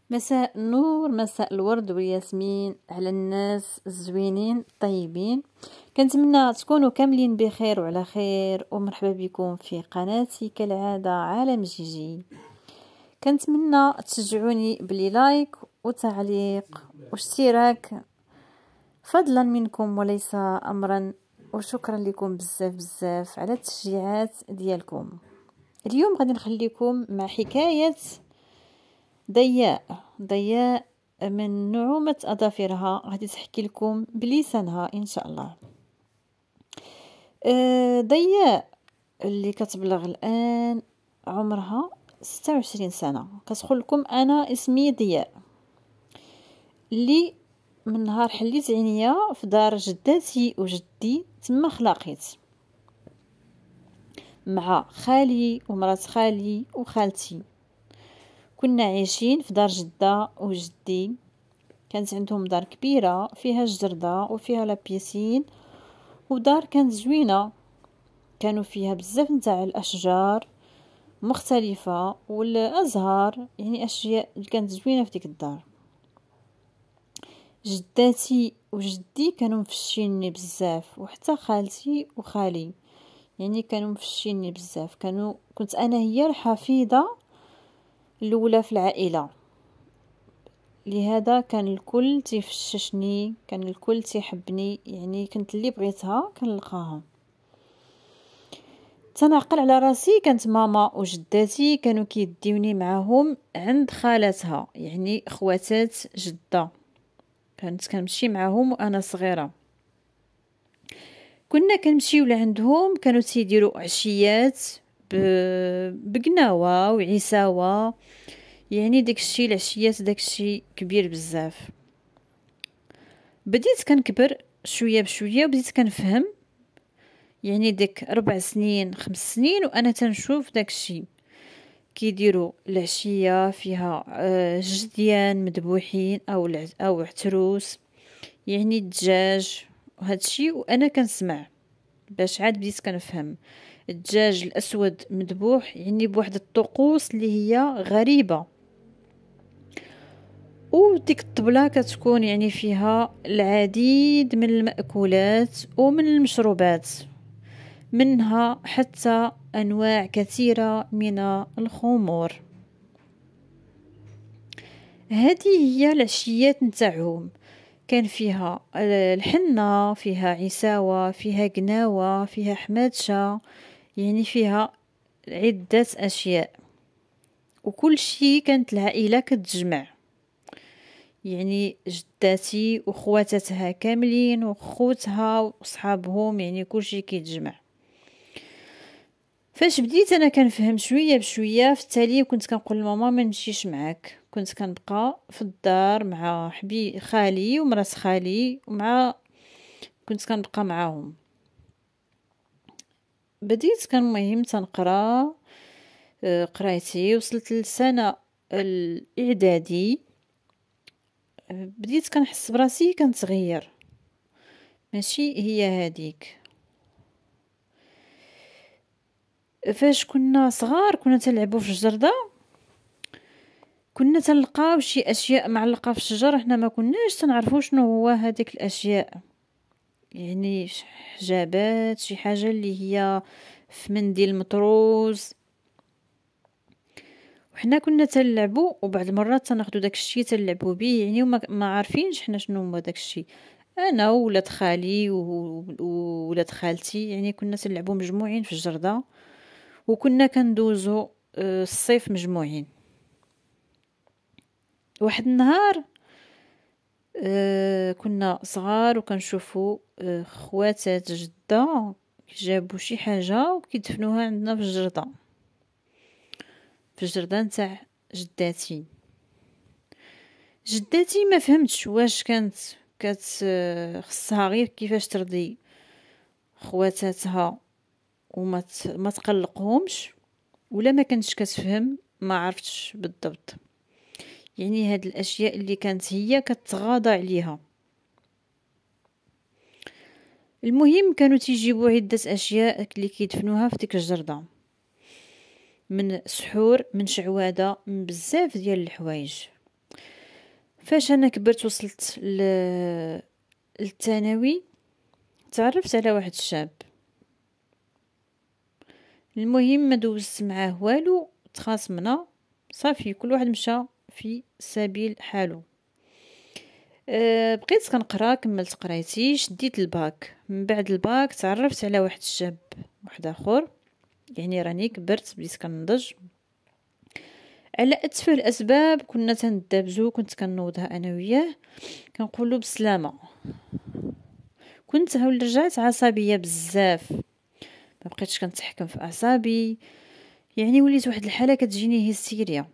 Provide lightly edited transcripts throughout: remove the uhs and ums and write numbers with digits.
مساء النور، مساء الورد والياسمين على الناس الزوينين الطيبين. كنتمنى تكونوا كاملين بخير وعلى خير، ومرحبا بكم في قناتي كالعاده عالم جيجي. كنتمنى تشجعوني بلي لايك وتعليق واشتراك فضلا منكم وليس امرا، وشكرا لكم بزاف بزاف على التشجيعات ديالكم. اليوم غادي نخليكم مع حكايه ضياء من نعومة أظافرها، غادي تحكي لكم بلسانها إن شاء الله. ضياء اللي كتبلغ الآن عمرها 26 سنة. كتقول لكم أنا اسمي ضياء، اللي من نهار حليت عينيا في دار جداتي وجدي تما خلاقيت مع خالي ومرات خالي وخالتي. كنا عايشين في دار جدة وجدي، كانت عندهم دار كبيرة فيها جردة وفيها لابيسين، ودار كانت زوينة، كانوا فيها بزاف نتاع الأشجار مختلفة والأزهار، يعني أشياء اللي كانت زوينة في ديك الدار. جداتي وجدي كانوا مفشيني بزاف، وحتى خالتي وخالي يعني كانوا مفشيني بزاف. كنت أنا هي الحفيدة الأولى في العائلة، لهذا كان الكل تيفششني، كان الكل تيحبني، يعني كنت اللي بغيتها كنلقاها. تنعقل على راسي كانت ماما وجداتي كانوا كيديوني معاهم عند خالاتها، يعني خواتات جدة، كانت كنمشي معاهم وانا صغيره. كنا كنمشيو لعندهم، كانوا تيديروا عشيات بقناوه وعساوه، يعني داكشي العشيات داكشي كبير بزاف. بديت كنكبر شويه بشويه، بديت كنفهم، يعني ديك 4 سنين 5 سنين وانا تنشوف داكشي كيديروا العشيه فيها جديان مذبوحين او عتروس، يعني الدجاج وهادشي، وانا كنسمع باش عاد بديت كنفهم. الدجاج الاسود مذبوح يعني بواحد الطقوس اللي هي غريبه، وديك الطبلة كتكون يعني فيها العديد من المأكولات ومن المشروبات، منها حتى أنواع كثيرة من الخمور. هذه هي العشيات نتاعهم، كان فيها الحنة، فيها عساوة، فيها قناوة، فيها حمادشة، يعني فيها عدة أشياء. وكل شيء كانت العائلة كتجمع، يعني جداتي وخواتاتها كاملين وخوتها وصحابهم، يعني كل شيء كيتجمع. فاش بديت انا كنفهم شويه بشويه في التالي، كنت كنقول لماما ما نمشيش معاك، كنت كنبقى في الدار مع خالي ومرات خالي، كنت كنبقى معاهم. بديت كان مهم تنقرا قرايتي، وصلت للسنه الاعدادي، بديت كنحس براسي كنتغير، ماشي هي هذيك. فاش كنا صغار كنا تلعبوا في الجردة، كنا تلقاو شي اشياء معلقه في الشجر، احنا ما كناش تنعرفوا شنو هو هذيك الاشياء، يعني حجابات، شي حاجه اللي هي في منديل مطروز، وحنا كنا تلعبوا، وبعض المرات تناخذوا داك الشيء تلعبوا به، يعني ما عارفينش حنا شنو هو داك الشيء. انا وولاد خالي وولاد خالتي يعني كنا تلعبوا مجموعين في الجردة، وكنا كندوزو الصيف مجموعين. واحد النهار كنا صغار وكنشوفوا خواتات جدة جابوا شي حاجة وكيدفنوها عندنا في الجردة نتاع جداتي ما فهمتش واش كانت خصها غير كيفاش ترضي خواتاتها وما تقلقهمش، ولا ما كانتش كتفهم، ما عرفتش بالضبط. يعني هاد الاشياء اللي كانت هي كتغاضى عليها. المهم كانوا تيجيبوا عده اشياء اللي كيدفنوها في ديك الجرده، من سحور، من شعواده، من بزاف ديال الحوايج. فاش انا كبرت وصلت للثانوي تعرفت على واحد الشاب. المهم ما دوزت معاه والو، تخاصمنا صافي، كل واحد مشى في سبيل حاله. بقيت كنقرا، كملت قرايتي، شديت الباك. من بعد الباك تعرفت على واحد الشاب واحد اخر، يعني راني كبرت بديت كنضج. على اتفه الاسباب كنا تندابزو، كنت كنوضها انا وياه كنقولوا بسلامه. كنت رجعت عصبيه بزاف، ما بقيتش كنتحكم في اعصابي، يعني وليت واحد الحاله كتجيني هستيريا.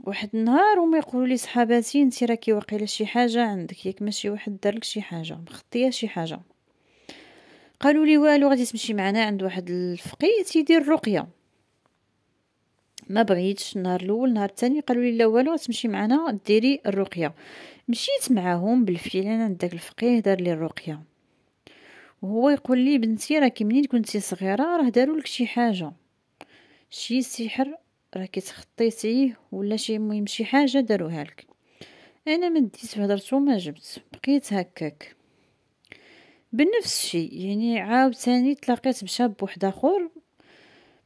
واحد النهار هما يقولوا لي صحاباتي انت راكي واقيلا شي حاجه عندك، ياك ماشي واحد دارلك شي حاجه مخطيه شي حاجه. قالوا لي والو، غادي تمشي معنا عند واحد الفقيه تيدير الرقيه. ما بغيتش. النهار الاول نهار الثاني قالوا لي لا والو، تمشي معنا ديري الرقيه. مشيت معاهم بالفعل عند داك الفقيه دار لي الرقيه، وهو يقول لي بنتي راكي منين كنتي صغيره راه داروا لك شي حاجه، شي سحر راكي تخطيتيه ولا شي، مهم شي حاجه داروها لك. انا ما ديت هضرت وما جبت، بقيت هكاك بنفس الشيء. يعني عاوتاني تلاقيت بشاب واحد اخر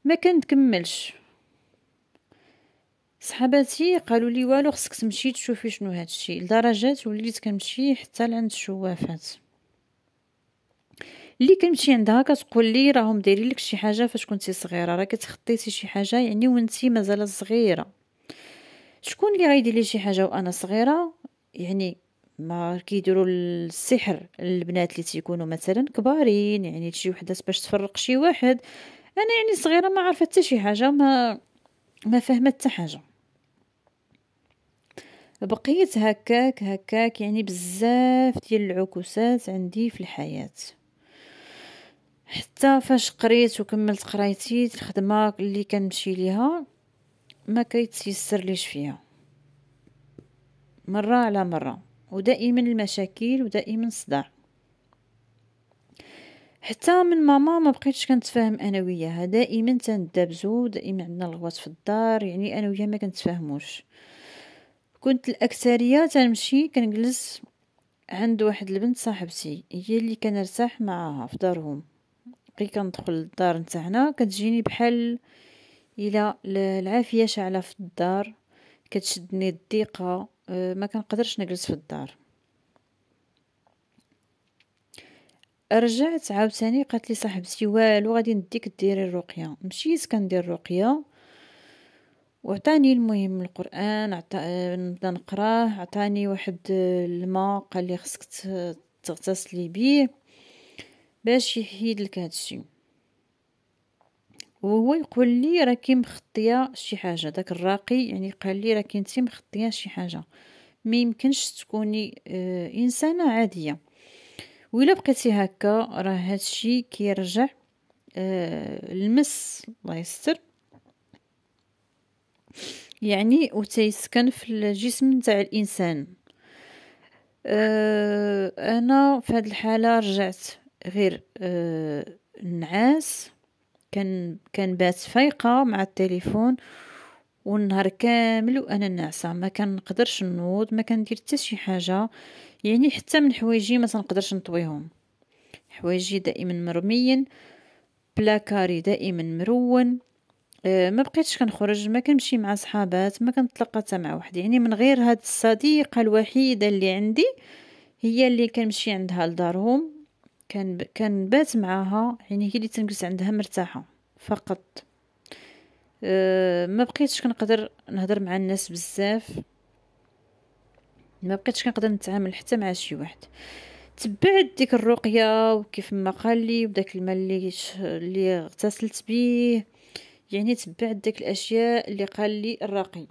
ما كنكملش. صحاباتي قالوا لي والو، خصك تمشي تشوفي شنو هاد الشيء، لدرجه وليت كنمشي حتى لعند الشوافات اللي كنمشي عندها كتقول لي راهم دايرين لك شي حاجه فاش كنتي صغيره، راه كتخطيتي شي حاجه يعني وانتي مازال صغيره. شكون اللي غيدير لي شي حاجه وانا صغيره؟ يعني ما كيديروا السحر البنات اللي تيكونوا مثلا كبارين، يعني شي وحده باش تفرق شي واحد. انا يعني صغيره ما عارفه حتى شي حاجه، ما فهمت حتى حاجه. بقيت هكاك هكاك، يعني بزاف ديال العكوسات عندي في الحياه. حتى فاش قريت وكملت قرايتي، الخدمه اللي كنمشي ليها ما كيتيسر ليش فيها، مره على مره، ودائما المشاكل ودائما الصداع. حتى من ماما ما بقيتش كنتفاهم انا وياها، دائما تندابزو، دائما عندنا الغوات في الدار، يعني انا وياها ما كنتفاهموش. كنت الاكثريه تنمشي كنجلس عند واحد البنت صاحبتي، هي اللي كنرتاح معاها في دارهم. كي كندخل للدار نتاعنا كتجيني بحال الى العافيه شاعله في الدار، كتشدني الضيقه، ما كنقدرش نجلس في الدار. رجعت عاوتاني قالت لي صاحبتي والو غادي نديك ديري الرقيه. مشيت كندير الرقيه وعطاني المهم القران، نبدا نقراه، عطاني واحد الماء قال لي خصك تغتسلي بيه باش يحيد لك هادشي. وهو يقول لي راكي مخطيه شي حاجه، داك الراقي يعني قال لي راكي انت مخطيه شي حاجه، ما يمكنش تكوني انسانه عاديه، وإلا بقيتي هكا راه هادشي كيرجع المس الله يستر، يعني وتيسكن في الجسم نتاع الانسان. انا في هاد الحاله رجعت غير نعاس، كان بات فايقه مع التليفون والنهار كامل وانا ناعسه، ما كنقدرش نوض، ما كندير حتى شي حاجه، يعني حتى من حوايجي ما تنقدرش نطويهم. حوايجي دائما مرميين، بلاكاري دائما مرون. ما بقيتش كنخرج، ما كنمشي مع صحابات، ما كنتلاقى حتى مع واحد، يعني من غير هاد الصديقه الوحيده اللي عندي هي اللي كنمشي عندها لدارهم، كنبات معاها، يعني هي اللي تنجلس عندها مرتاحه فقط. ما بقيتش كنقدر نهضر مع الناس بزاف، ما بقيتش كنقدر نتعامل حتى مع شي واحد. تبعت ديك الرقيه وكيف ما قال لي، وداك الماء اللي اغتسلت بيه، يعني تبعت داك الاشياء اللي قال لي الراقي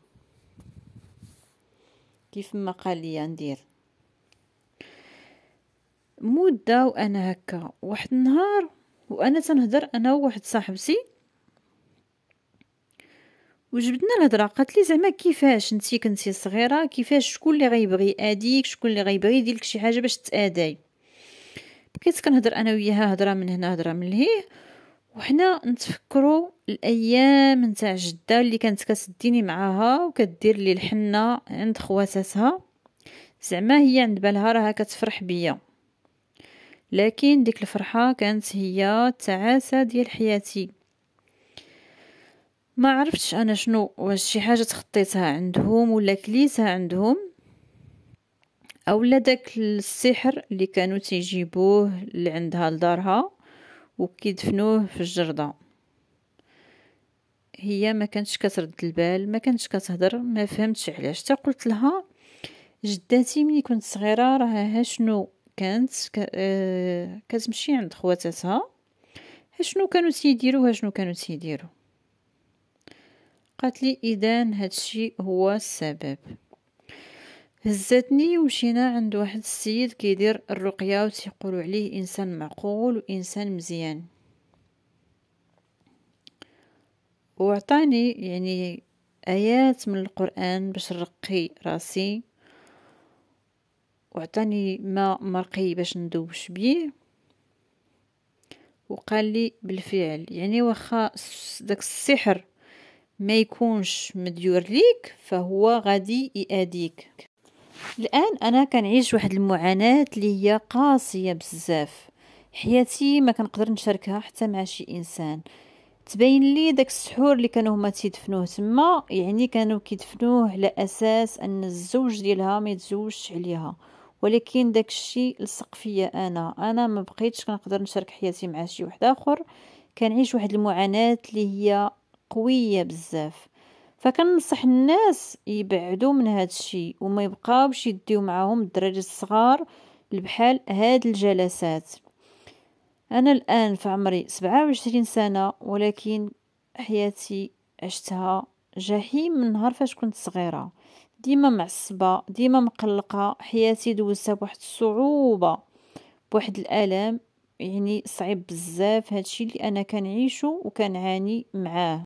كيف ما قال لي ندير. مده وانا هكا، واحد النهار وانا تنهضر انا وواحد صاحبتي وجبدنا الهضره، قالت لي زعما كيفاش انتي كنتي صغيره، كيفاش شكون اللي غيبغي ياديك، شكون اللي غيبغي يدير لك شي حاجه باش تاداي. بقيت كنهضر انا وياها هضره من هنا هضره من لهيه، وحنا نتفكروا الايام نتاع جده اللي كانت كتديني معاها وكدير لي الحنه عند خواتاتها. زعما هي عند بالها راها كتفرح بيا، لكن ديك الفرحة كانت هي التعاسة ديال حياتي. ما عرفتش انا شنو، واش شي حاجة تخطيتها عندهم ولا كليتها عندهم، اولا داك السحر اللي كانوا تيجيبوه لعندها لدارها وكيدفنوه في الجردة. هي ما كانتش كترد البال، ما كانتش كتهضر، ما فهمتش علاش. تا قلت لها جداتي ملي كنت صغيره راها شنو كانت كتمشي عند خواتاتها شنو كانوا تيديروا، شنو كانوا تيديروا. قالت لي اذا هادشي هو السبب. هزتني ومشينا عند واحد السيد كيدير الرقيه وتيقولوا عليه انسان معقول وانسان مزيان، وعطاني يعني ايات من القران باش نرقي راسي، وعطاني ماء مرقي باش ندوش بيه، وقال لي بالفعل يعني واخا داك السحر ما يكونش مديور ليك فهو غادي يأذيك. الان انا كنعيش واحد المعاناة اللي هي قاسية بزاف، حياتي ما كنقدر نشاركها حتى مع شي انسان. تبين لي داك السحور اللي كانوا هما تيدفنوه تما، يعني كانوا كيدفنوه على اساس ان الزوج ديالها ما يتزوجش عليها، ولكن داك الشيء لصق فيا انا ما بقيتش كنقدر نشارك حياتي مع شي واحد اخر. كنعيش واحد المعاناة اللي هي قوية بزاف. فكنصح الناس يبعدوا من هذا الشيء وما يبقاوش يديو معاهم الدراري الصغار بحال هاد الجلسات. انا الان في عمري 27 سنة، ولكن حياتي عشتها جحيم من نهار فاش كنت صغيرة، ديما معصبة، ديما مقلقة، حياتي دوزتها بواحد الصعوبة، بواحد الالم يعني صعيب بزاف. هادشي اللي انا كنعيشه وكنعاني معاه.